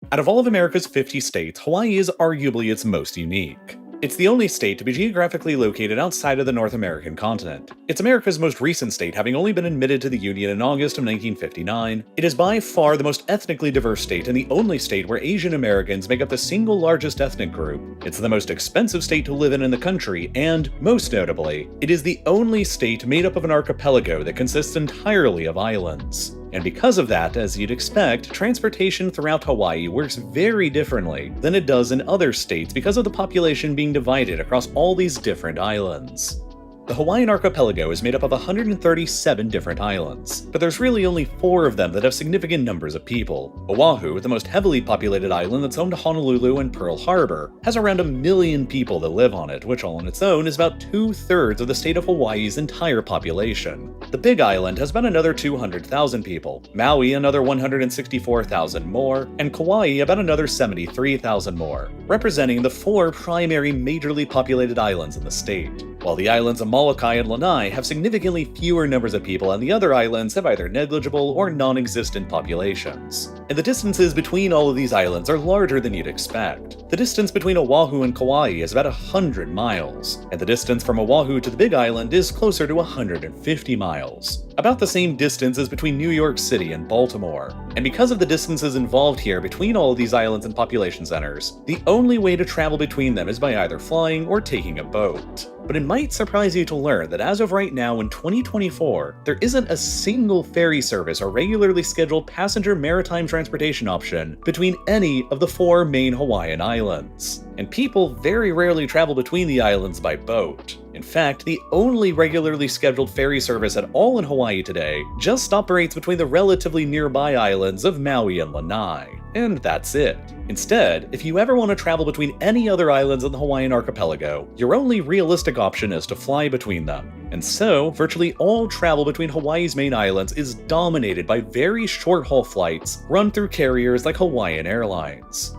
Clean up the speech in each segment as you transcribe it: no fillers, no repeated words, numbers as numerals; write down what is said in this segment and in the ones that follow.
Out of all of America's 50 states, Hawaii is arguably its most unique. It's the only state to be geographically located outside of the North American continent. It's America's most recent state, having only been admitted to the Union in August of 1959. It is by far the most ethnically diverse state and the only state where Asian Americans make up the single largest ethnic group. It's the most expensive state to live in the country, and, most notably, it is the only state made up of an archipelago that consists entirely of islands. And because of that, as you'd expect, transportation throughout Hawaii works very differently than it does in other states because of the population being divided across all these different islands. The Hawaiian archipelago is made up of 137 different islands, but there's really only 4 of them that have significant numbers of people. Oahu, the most heavily populated island that's home to Honolulu and Pearl Harbor, has around 1 million people that live on it, which all on its own is about 2/3 of the state of Hawaii's entire population. The Big Island has about another 200,000 people, Maui another 164,000 more, and Kauai about another 73,000 more, representing the 4 primary majorly populated islands in the state. While the islands of Molokai and Lanai have significantly fewer numbers of people, and the other islands have either negligible or non-existent populations. And the distances between all of these islands are larger than you'd expect. The distance between Oahu and Kauai is about 100 miles, and the distance from Oahu to the Big Island is closer to 150 miles. About the same distance as between New York City and Baltimore. And because of the distances involved here between all of these islands and population centers, the only way to travel between them is by either flying or taking a boat. But it might surprise you to learn that as of right now in 2024, there isn't a single ferry service or regularly scheduled passenger maritime transportation option between any of the 4 main Hawaiian islands. And people very rarely travel between the islands by boat. In fact, the only regularly scheduled ferry service at all in Hawaii today just operates between the relatively nearby islands of Maui and Lanai. And that's it. Instead, if you ever want to travel between any other islands in the Hawaiian archipelago, your only realistic option is to fly between them. And so, virtually all travel between Hawaii's main islands is dominated by very short-haul flights run through carriers like Hawaiian Airlines.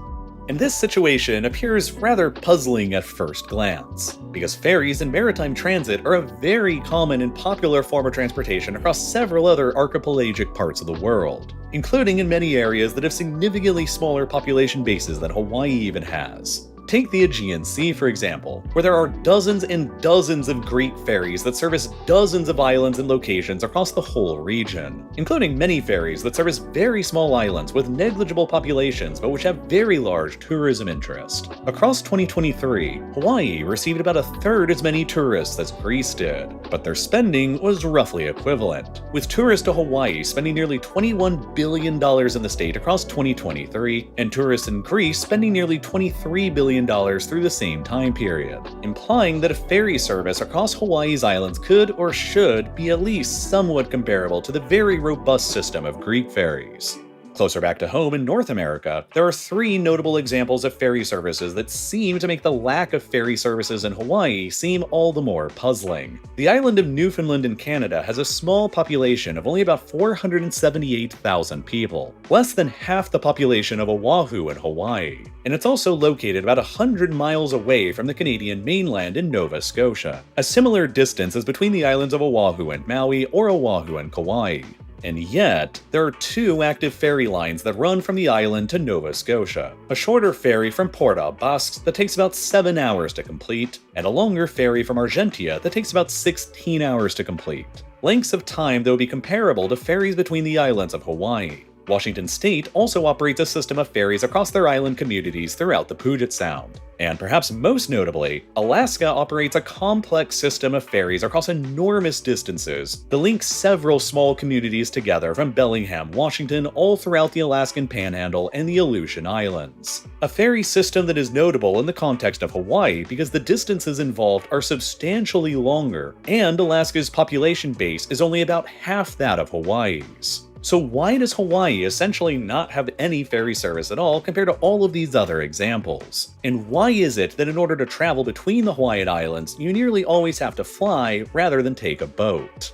And this situation appears rather puzzling at first glance, because ferries and maritime transit are a very common and popular form of transportation across several other archipelagic parts of the world, including in many areas that have significantly smaller population bases than Hawaii even has. Take the Aegean Sea, for example, where there are dozens and dozens of great ferries that service dozens of islands and locations across the whole region, including many ferries that service very small islands with negligible populations but which have very large tourism interest. Across 2023, Hawaii received about 1/3 as many tourists as Greece did, but their spending was roughly equivalent, with tourists to Hawaii spending nearly $21 billion in the state across 2023, and tourists in Greece spending nearly $23 billion through the same time period, implying that a ferry service across Hawaii's islands could or should be at least somewhat comparable to the very robust system of Greek ferries. Closer back to home in North America, there are 3 notable examples of ferry services that seem to make the lack of ferry services in Hawaii seem all the more puzzling. The island of Newfoundland in Canada has a small population of only about 478,000 people, less than half the population of Oahu and Hawaii. And it's also located about 100 miles away from the Canadian mainland in Nova Scotia, a similar distance as between the islands of Oahu and Maui or Oahu and Kauai. And yet, there are 2 active ferry lines that run from the island to Nova Scotia. A shorter ferry from Port au Basque that takes about 7 hours to complete, and a longer ferry from Argentia that takes about 16 hours to complete. Lengths of time that would be comparable to ferries between the islands of Hawaii. Washington State also operates a system of ferries across their island communities throughout the Puget Sound. And perhaps most notably, Alaska operates a complex system of ferries across enormous distances that link several small communities together from Bellingham, Washington, all throughout the Alaskan Panhandle and the Aleutian Islands. A ferry system that is notable in the context of Hawaii because the distances involved are substantially longer, and Alaska's population base is only about half that of Hawaii's. So why does Hawaii essentially not have any ferry service at all compared to all of these other examples? And why is it that in order to travel between the Hawaiian Islands, you nearly always have to fly rather than take a boat?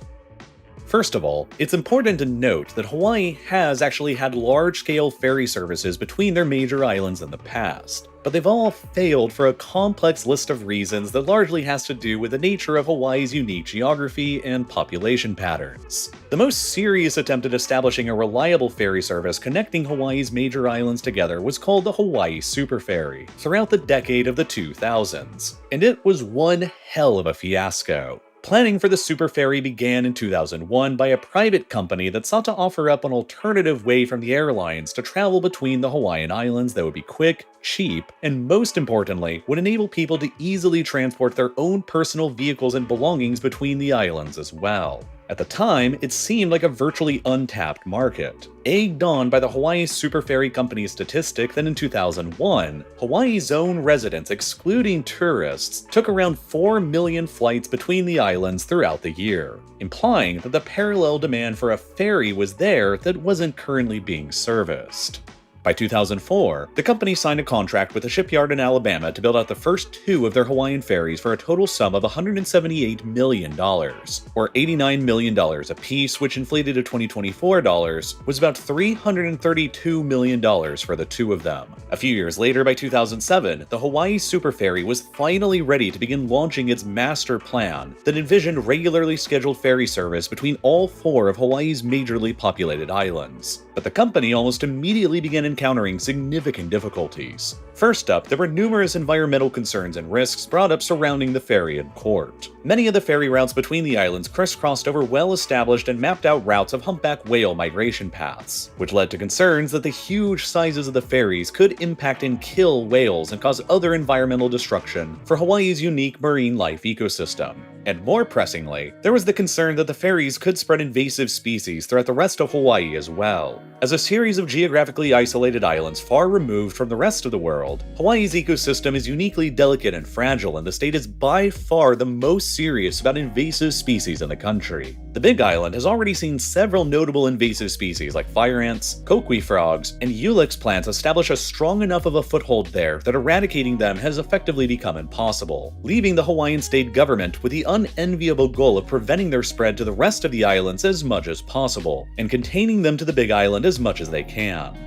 First of all, it's important to note that Hawaii has actually had large-scale ferry services between their major islands in the past, but they've all failed for a complex list of reasons that largely has to do with the nature of Hawaii's unique geography and population patterns. The most serious attempt at establishing a reliable ferry service connecting Hawaii's major islands together was called the Hawaii Super Ferry throughout the decade of the 2000s, and it was one hell of a fiasco. Planning for the Super Ferry began in 2001 by a private company that sought to offer up an alternative way from the airlines to travel between the Hawaiian Islands that would be quick, cheap, and most importantly, would enable people to easily transport their own personal vehicles and belongings between the islands as well. At the time, it seemed like a virtually untapped market, egged on by the Hawaii Super Ferry Company's statistic that in 2001, Hawaii's own residents, excluding tourists, took around 4 million flights between the islands throughout the year, implying that the parallel demand for a ferry was there that wasn't currently being serviced. By 2004, the company signed a contract with a shipyard in Alabama to build out the first 2 of their Hawaiian ferries for a total sum of $178 million, or $89 million apiece, which inflated to 2024 dollars was about $332 million for the 2 of them. A few years later, by 2007, the Hawaii Super Ferry was finally ready to begin launching its master plan that envisioned regularly scheduled ferry service between all 4 of Hawaii's majorly populated islands. But the company almost immediately began encountering significant difficulties. First up, there were numerous environmental concerns and risks brought up surrounding the ferry in court. Many of the ferry routes between the islands crisscrossed over well-established and mapped-out routes of humpback whale migration paths, which led to concerns that the huge sizes of the ferries could impact and kill whales and cause other environmental destruction for Hawaii's unique marine life ecosystem. And more pressingly, there was the concern that the ferries could spread invasive species throughout the rest of Hawaii as well. As a series of geographically isolated islands far removed from the rest of the world, Hawaii's ecosystem is uniquely delicate and fragile, and the state is by far the most serious about invasive species in the country. The Big Island has already seen several notable invasive species like fire ants, kokui frogs, and ilex plants establish a strong enough of a foothold there that eradicating them has effectively become impossible, leaving the Hawaiian state government with the unenviable goal of preventing their spread to the rest of the islands as much as possible, and containing them to the Big Island as much as they can.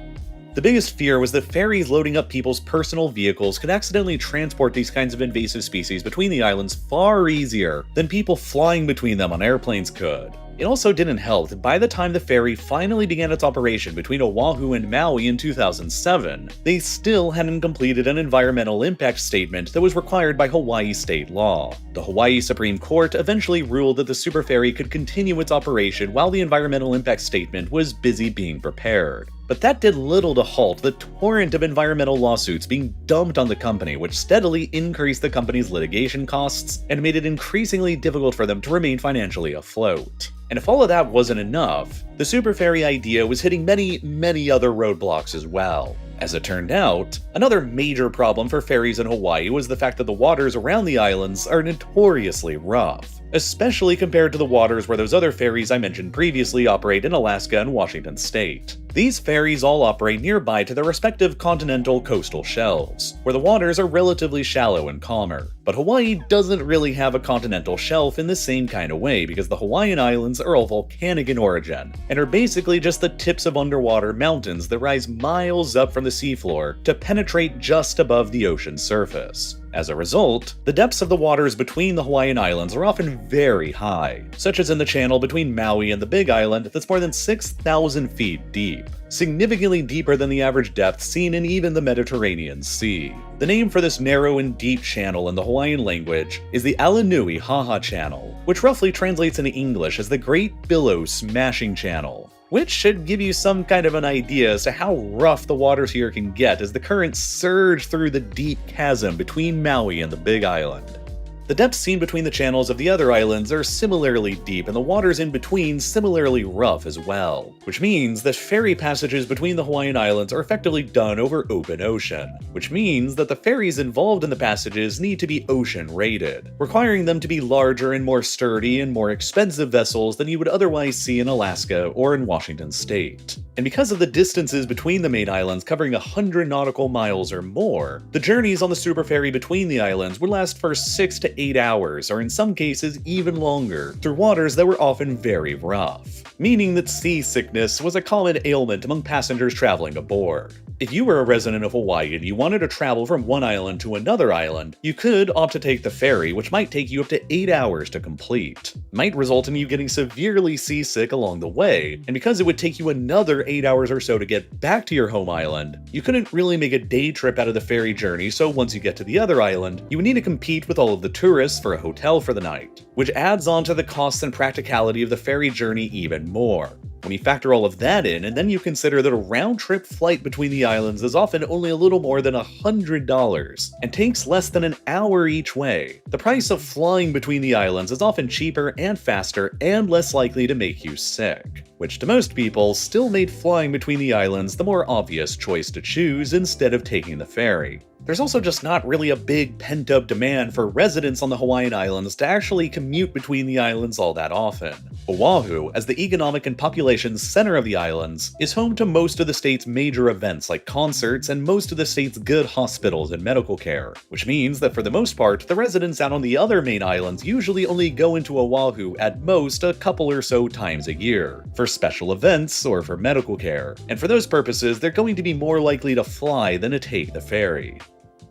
The biggest fear was that ferries loading up people's personal vehicles could accidentally transport these kinds of invasive species between the islands far easier than people flying between them on airplanes could. It also didn't help that by the time the ferry finally began its operation between Oahu and Maui in 2007, they still hadn't completed an environmental impact statement that was required by Hawaii state law. The Hawaii Supreme Court eventually ruled that the super ferry could continue its operation while the environmental impact statement was busy being prepared. But that did little to halt the torrent of environmental lawsuits being dumped on the company, which steadily increased the company's litigation costs and made it increasingly difficult for them to remain financially afloat. And if all of that wasn't enough, the super ferry idea was hitting many other roadblocks as well. As it turned out, another major problem for ferries in Hawaii was the fact that the waters around the islands are notoriously rough, especially compared to the waters where those other ferries I mentioned previously operate in Alaska and Washington state. These ferries all operate nearby to their respective continental coastal shelves, where the waters are relatively shallow and calmer. But Hawaii doesn't really have a continental shelf in the same kind of way because the Hawaiian Islands are all volcanic in origin, and are basically just the tips of underwater mountains that rise miles up from the seafloor to penetrate just above the ocean surface. As a result, the depths of the waters between the Hawaiian Islands are often very high, such as in the channel between Maui and the Big Island that's more than 6,000 feet deep, significantly deeper than the average depth seen in even the Mediterranean Sea. The name for this narrow and deep channel in the Hawaiian language is the Alanui Haha Channel, which roughly translates into English as the Great Billow Smashing Channel, which should give you some kind of an idea as to how rough the waters here can get as the currents surge through the deep chasm between Maui and the Big Island. The depths seen between the channels of the other islands are similarly deep, and the waters in between similarly rough as well, which means that ferry passages between the Hawaiian Islands are effectively done over open ocean, which means that the ferries involved in the passages need to be ocean-rated, requiring them to be larger and more sturdy and more expensive vessels than you would otherwise see in Alaska or in Washington state. And because of the distances between the main islands covering 100 nautical miles or more, the journeys on the super ferry between the islands would last for 6 to 8 hours, or in some cases even longer, through waters that were often very rough, meaning that seasickness was a common ailment among passengers traveling aboard. If you were a resident of Hawaii and you wanted to travel from one island to another island, you could opt to take the ferry, which might take you up to 8 hours to complete. It might result in you getting severely seasick along the way, and because it would take you another 8 hours or so to get back to your home island, you couldn't really make a day trip out of the ferry journey, so once you get to the other island, you would need to compete with all of the tourists for a hotel for the night, which adds on to the costs and practicality of the ferry journey even more. When you factor all of that in, and then you consider that a round-trip flight between the islands is often only a little more than $100, and takes less than an hour each way, the price of flying between the islands is often cheaper and faster and less likely to make you sick, which to most people still made flying between the islands the more obvious choice to choose instead of taking the ferry. There's also just not really a big pent-up demand for residents on the Hawaiian Islands to actually commute between the islands all that often. Oahu, as the economic and population center of the islands, is home to most of the state's major events like concerts and most of the state's good hospitals and medical care, which means that for the most part, the residents out on the other main islands usually only go into Oahu at most a couple or so times a year, for special events or for medical care, and for those purposes they're going to be more likely to fly than to take the ferry.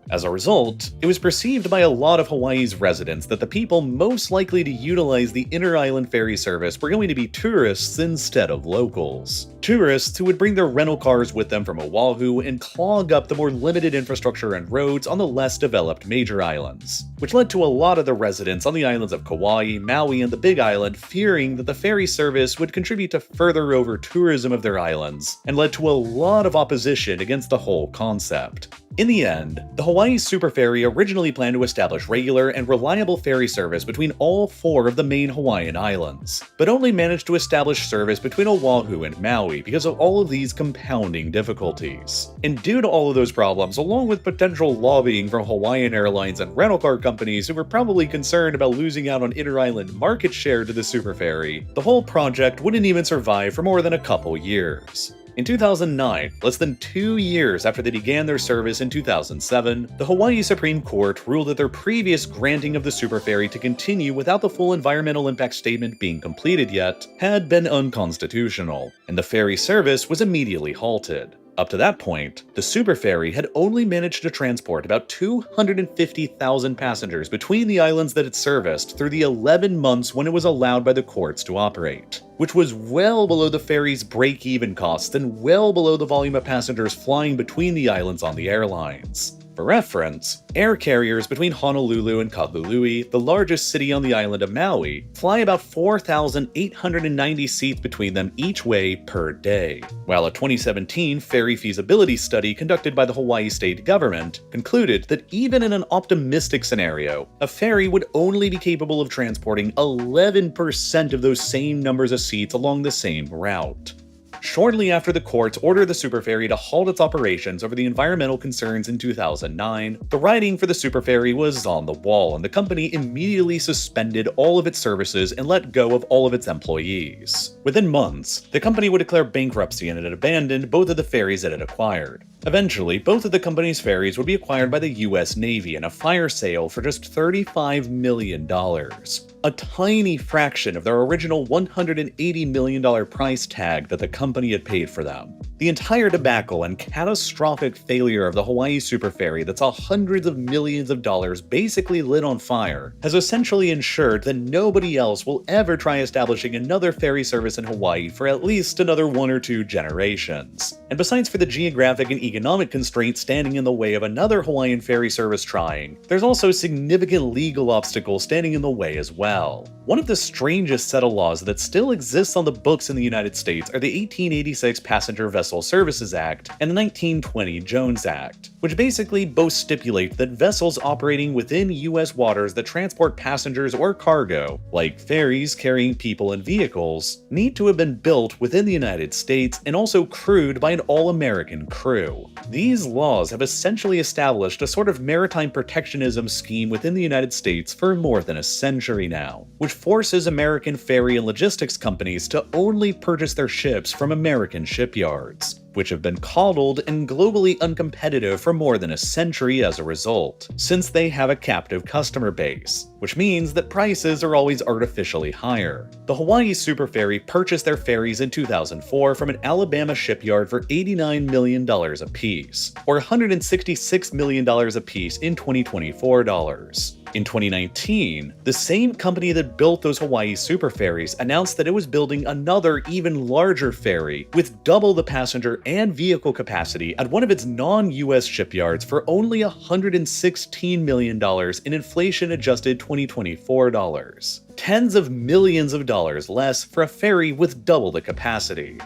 As a result, it was perceived by a lot of Hawaii's residents that the people most likely to utilize the inter-island ferry service were going to be tourists instead of locals. Tourists who would bring their rental cars with them from Oahu and clog up the more limited infrastructure and roads on the less developed major islands, which led to a lot of the residents on the islands of Kauai, Maui, and the Big Island fearing that the ferry service would contribute to further over-tourism of their islands, and led to a lot of opposition against the whole concept. In the end, the Hawaii Super Ferry originally planned to establish regular and reliable ferry service between all 4 of the main Hawaiian islands, but only managed to establish service between Oahu and Maui because of all of these compounding difficulties. And due to all of those problems, along with potential lobbying from Hawaiian airlines and rental car companies who were probably concerned about losing out on inter-island market share to the Super Ferry, the whole project wouldn't even survive for more than a couple years. In 2009, less than 2 years after they began their service in 2007, the Hawaii Supreme Court ruled that their previous granting of the Super Ferry to continue without the full environmental impact statement being completed yet had been unconstitutional, and the ferry service was immediately halted. Up to that point, the Super Ferry had only managed to transport about 250,000 passengers between the islands that it serviced through the 11 months when it was allowed by the courts to operate, which was well below the ferry's break-even costs and well below the volume of passengers flying between the islands on the airlines. For reference, air carriers between Honolulu and Kahului, the largest city on the island of Maui, fly about 4,890 seats between them each way per day, while a 2017 ferry feasibility study conducted by the Hawaii state government concluded that even in an optimistic scenario, a ferry would only be capable of transporting 11% of those same numbers of seats along the same route. Shortly after the courts ordered the Super Ferry to halt its operations over the environmental concerns in 2009, the writing for the Super Ferry was on the wall, and the company immediately suspended all of its services and let go of all of its employees. Within months, the company would declare bankruptcy and it had abandoned both of the ferries it had acquired. Eventually, both of the company's ferries would be acquired by the US Navy in a fire sale for just $35 million. A tiny fraction of their original $180 million price tag that the company had paid for them. The entire debacle and catastrophic failure of the Hawaii Super Ferry that saw hundreds of millions of dollars basically lit on fire has essentially ensured that nobody else will ever try establishing another ferry service in Hawaii for at least another 1 or 2 generations. And besides for the geographic and economic constraints standing in the way of another Hawaiian ferry service trying, there's also significant legal obstacles standing in the way as well. One of the strangest set of laws that still exists on the books in the United States are the 1886 Passenger Vessel Services Act and the 1920 Jones Act, which basically both stipulate that vessels operating within U.S. waters that transport passengers or cargo, like ferries carrying people and vehicles, need to have been built within the United States and also crewed by an all-American crew. These laws have essentially established a sort of maritime protectionism scheme within the United States for more than a century now, which forces American ferry and logistics companies to only purchase their ships from American shipyards, which have been coddled and globally uncompetitive for more than a century as a result, since they have a captive customer base, which means that prices are always artificially higher. The Hawaii Super Ferry purchased their ferries in 2004 from an Alabama shipyard for $89 million apiece, or $166 million apiece in 2024 dollars. In 2019, the same company that built those Hawaii Super Ferries announced that it was building another even larger ferry with double the passenger and vehicle capacity at one of its non-US shipyards for only $116 million in inflation-adjusted 2024 dollars. Tens of millions of dollars less for a ferry with double the capacity.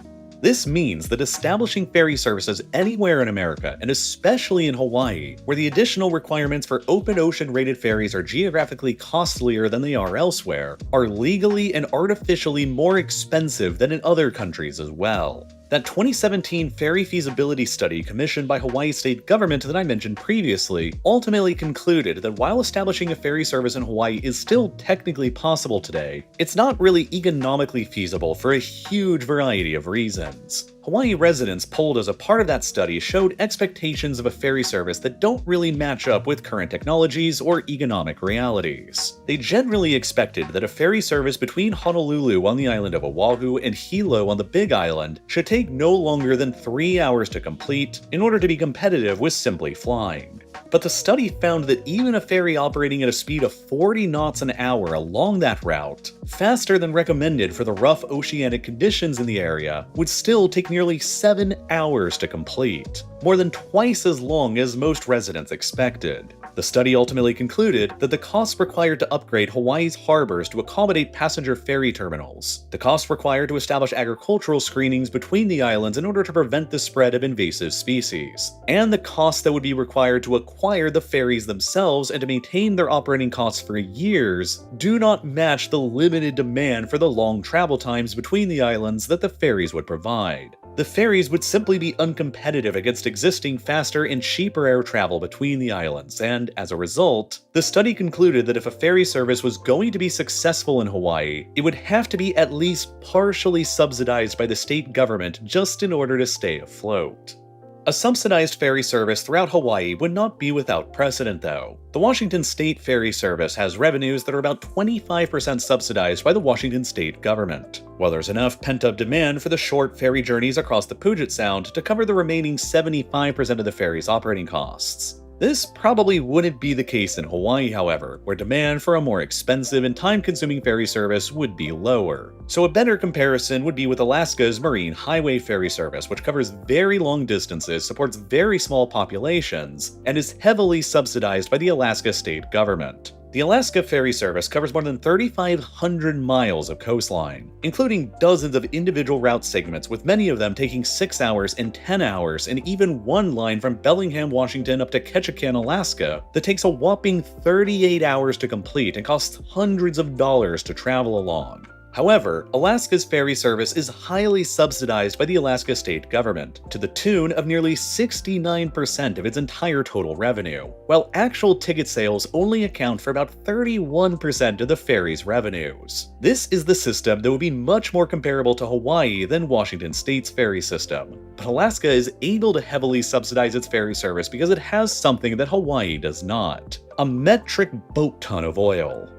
This means that establishing ferry services anywhere in America, and especially in Hawaii, where the additional requirements for open ocean rated ferries are geographically costlier than they are elsewhere, are legally and artificially more expensive than in other countries as well. That 2017 ferry feasibility study commissioned by Hawaii state government that I mentioned previously ultimately concluded that while establishing a ferry service in Hawaii is still technically possible today, it's not really economically feasible for a huge variety of reasons. Hawaii residents polled as a part of that study showed expectations of a ferry service that don't really match up with current technologies or economic realities. They generally expected that a ferry service between Honolulu on the island of Oahu and Hilo on the Big Island should take no longer than 3 hours to complete in order to be competitive with simply flying. But the study found that even a ferry operating at a speed of 40 knots an hour along that route, faster than recommended for the rough oceanic conditions in the area, would still take nearly 7 hours to complete, more than twice as long as most residents expected. The study ultimately concluded that the costs required to upgrade Hawaii's harbors to accommodate passenger ferry terminals, the costs required to establish agricultural screenings between the islands in order to prevent the spread of invasive species, and the costs that would be required to acquire the ferries themselves and to maintain their operating costs for years do not match the limited demand for the long travel times between the islands that the ferries would provide. The ferries would simply be uncompetitive against existing faster and cheaper air travel between the islands, and as a result, the study concluded that if a ferry service was going to be successful in Hawaii, it would have to be at least partially subsidized by the state government just in order to stay afloat. A subsidized ferry service throughout Hawaii would not be without precedent, though. The Washington State Ferry Service has revenues that are about 25% subsidized by the Washington State government, while there's enough pent-up demand for the short ferry journeys across the Puget Sound to cover the remaining 75% of the ferry's operating costs. This probably wouldn't be the case in Hawaii, however, where demand for a more expensive and time-consuming ferry service would be lower. So a better comparison would be with Alaska's Marine Highway Ferry Service, which covers very long distances, supports very small populations, and is heavily subsidized by the Alaska state government. The Alaska Ferry Service covers more than 3,500 miles of coastline, including dozens of individual route segments, with many of them taking 6 hours and 10 hours, and even one line from Bellingham, Washington up to Ketchikan, Alaska, that takes a whopping 38 hours to complete and costs hundreds of dollars to travel along. However, Alaska's ferry service is highly subsidized by the Alaska state government, to the tune of nearly 69% of its entire total revenue, while actual ticket sales only account for about 31% of the ferry's revenues. This is the system that would be much more comparable to Hawaii than Washington state's ferry system, but Alaska is able to heavily subsidize its ferry service because it has something that Hawaii does not: a metric boat ton of oil.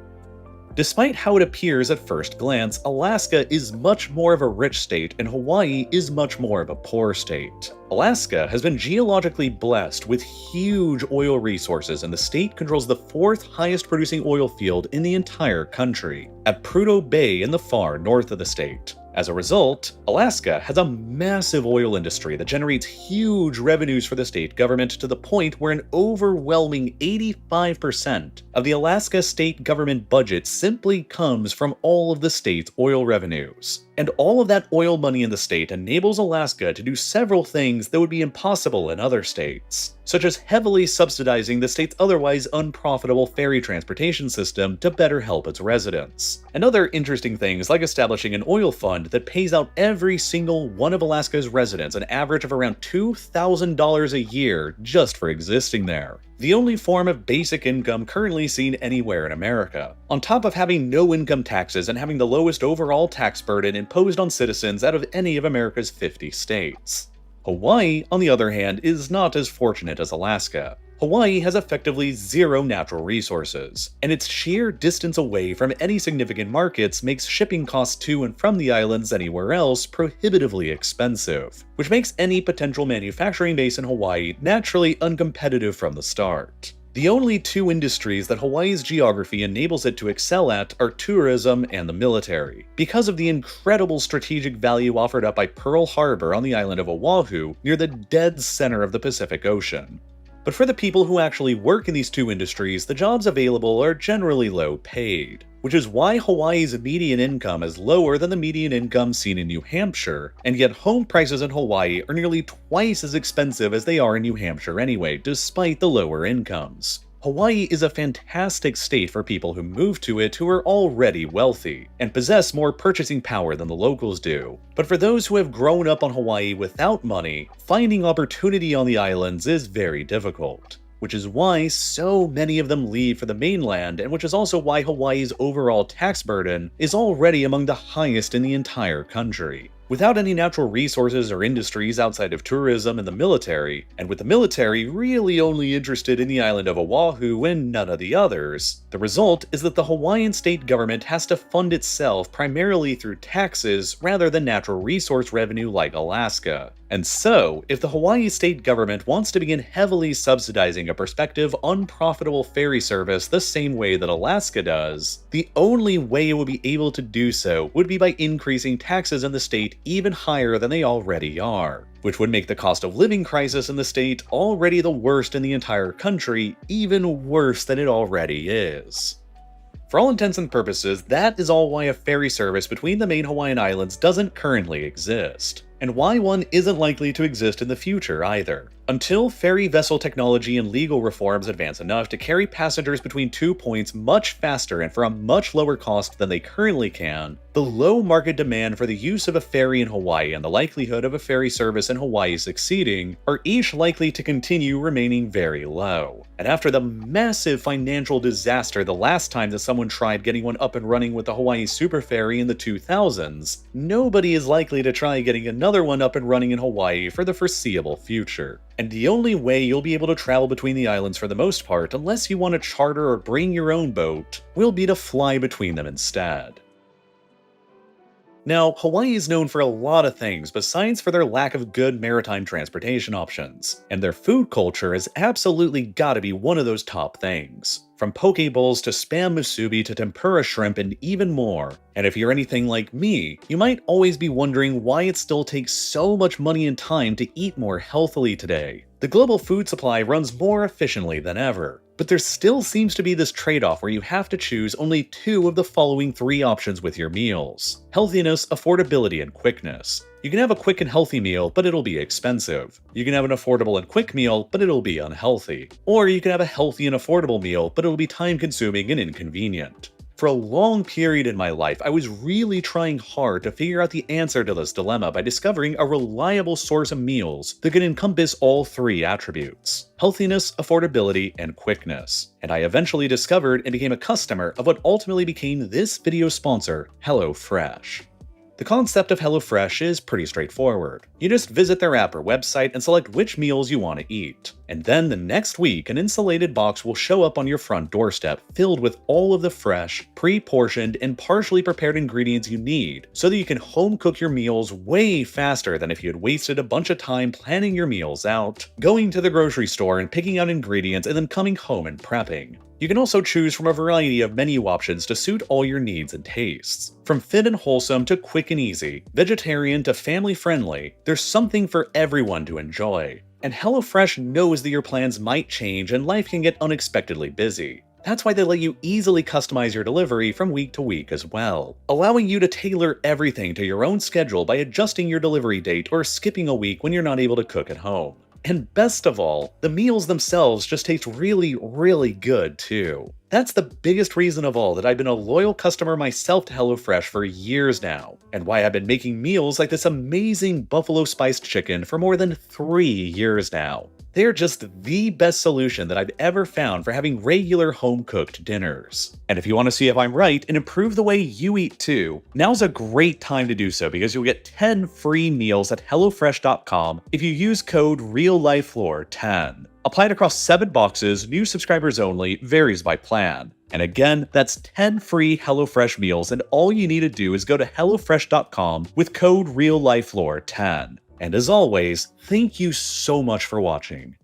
Despite how it appears at first glance, Alaska is much more of a rich state and Hawaii is much more of a poor state. Alaska has been geologically blessed with huge oil resources, and the state controls the 4th highest producing oil field in the entire country, at Prudhoe Bay in the far north of the state. As a result, Alaska has a massive oil industry that generates huge revenues for the state government, to the point where an overwhelming 85% of the Alaska state government budget simply comes from all of the state's oil revenues. And all of that oil money in the state enables Alaska to do several things that would be impossible in other states, such as heavily subsidizing the state's otherwise unprofitable ferry transportation system to better help its residents, and other interesting things like establishing an oil fund that pays out every single one of Alaska's residents an average of around $2,000 a year just for existing there, the only form of basic income currently seen anywhere in America, on top of having no income taxes and having the lowest overall tax burden imposed on citizens out of any of America's 50 states. Hawaii, on the other hand, is not as fortunate as Alaska. Hawaii has effectively zero natural resources, and its sheer distance away from any significant markets makes shipping costs to and from the islands anywhere else prohibitively expensive, which makes any potential manufacturing base in Hawaii naturally uncompetitive from the start. The only two industries that Hawaii's geography enables it to excel at are tourism and the military, because of the incredible strategic value offered up by Pearl Harbor on the island of Oahu near the dead center of the Pacific Ocean. But for the people who actually work in these two industries, the jobs available are generally low paid, which is why Hawaii's median income is lower than the median income seen in New Hampshire, and yet home prices in Hawaii are nearly twice as expensive as they are in New Hampshire anyway, despite the lower incomes. Hawaii is a fantastic state for people who move to it who are already wealthy, and possess more purchasing power than the locals do. But for those who have grown up on Hawaii without money, finding opportunity on the islands is very difficult, which is why so many of them leave for the mainland, and which is also why Hawaii's overall tax burden is already among the highest in the entire country. Without any natural resources or industries outside of tourism and the military, and with the military really only interested in the island of Oahu and none of the others, the result is that the Hawaiian state government has to fund itself primarily through taxes rather than natural resource revenue like Alaska. And so, if the Hawaii state government wants to begin heavily subsidizing a prospective unprofitable ferry service the same way that Alaska does, the only way it would be able to do so would be by increasing taxes in the state even higher than they already are, which would make the cost of living crisis in the state, already the worst in the entire country, even worse than it already is. For all intents and purposes, that is all why a ferry service between the main Hawaiian islands doesn't currently exist, and why one isn't likely to exist in the future either. Until ferry vessel technology and legal reforms advance enough to carry passengers between 2 points much faster and for a much lower cost than they currently can, the low market demand for the use of a ferry in Hawaii and the likelihood of a ferry service in Hawaii succeeding are each likely to continue remaining very low. And after the massive financial disaster the last time that someone tried getting one up and running with the Hawaii Super Ferry in the 2000s, nobody is likely to try getting another one up and running in Hawaii for the foreseeable future. And the only way you'll be able to travel between the islands for the most part, unless you want to charter or bring your own boat, will be to fly between them instead. Now, Hawaii is known for a lot of things besides for their lack of good maritime transportation options, and their food culture has absolutely gotta be one of those top things. From poke bowls to spam musubi to tempura shrimp and even more. And if you're anything like me, you might always be wondering why it still takes so much money and time to eat more healthily today. The global food supply runs more efficiently than ever, but there still seems to be this trade-off where you have to choose only two of the following three options with your meals: healthiness, affordability, and quickness. You can have a quick and healthy meal, but it'll be expensive. You can have an affordable and quick meal, but it'll be unhealthy. Or you can have a healthy and affordable meal, but it'll be time-consuming and inconvenient. For a long period in my life, I was really trying hard to figure out the answer to this dilemma by discovering a reliable source of meals that could encompass all three attributes: healthiness, affordability, and quickness. And I eventually discovered and became a customer of what ultimately became this video's sponsor, HelloFresh. The concept of HelloFresh is pretty straightforward. You just visit their app or website and select which meals you want to eat. And then the next week, an insulated box will show up on your front doorstep filled with all of the fresh, pre-portioned, and partially prepared ingredients you need so that you can home cook your meals way faster than if you had wasted a bunch of time planning your meals out, going to the grocery store and picking out ingredients and then coming home and prepping. You can also choose from a variety of menu options to suit all your needs and tastes. From fit and wholesome to quick and easy, vegetarian to family friendly, there's something for everyone to enjoy. And HelloFresh knows that your plans might change and life can get unexpectedly busy. That's why they let you easily customize your delivery from week to week as well, allowing you to tailor everything to your own schedule by adjusting your delivery date or skipping a week when you're not able to cook at home. And best of all, the meals themselves just taste really, really good too. That's the biggest reason of all that I've been a loyal customer myself to HelloFresh for years now, and why I've been making meals like this amazing buffalo spiced chicken for more than 3 years now. They are just the best solution that I've ever found for having regular home-cooked dinners. And if you want to see if I'm right and improve the way you eat too, now's a great time to do so because you'll get 10 free meals at HelloFresh.com if you use code RealLifeLore10. Applied across 7 boxes, new subscribers only, varies by plan. And again, that's 10 free HelloFresh meals, and all you need to do is go to HelloFresh.com with code RealLifeLore10. And as always, thank you so much for watching.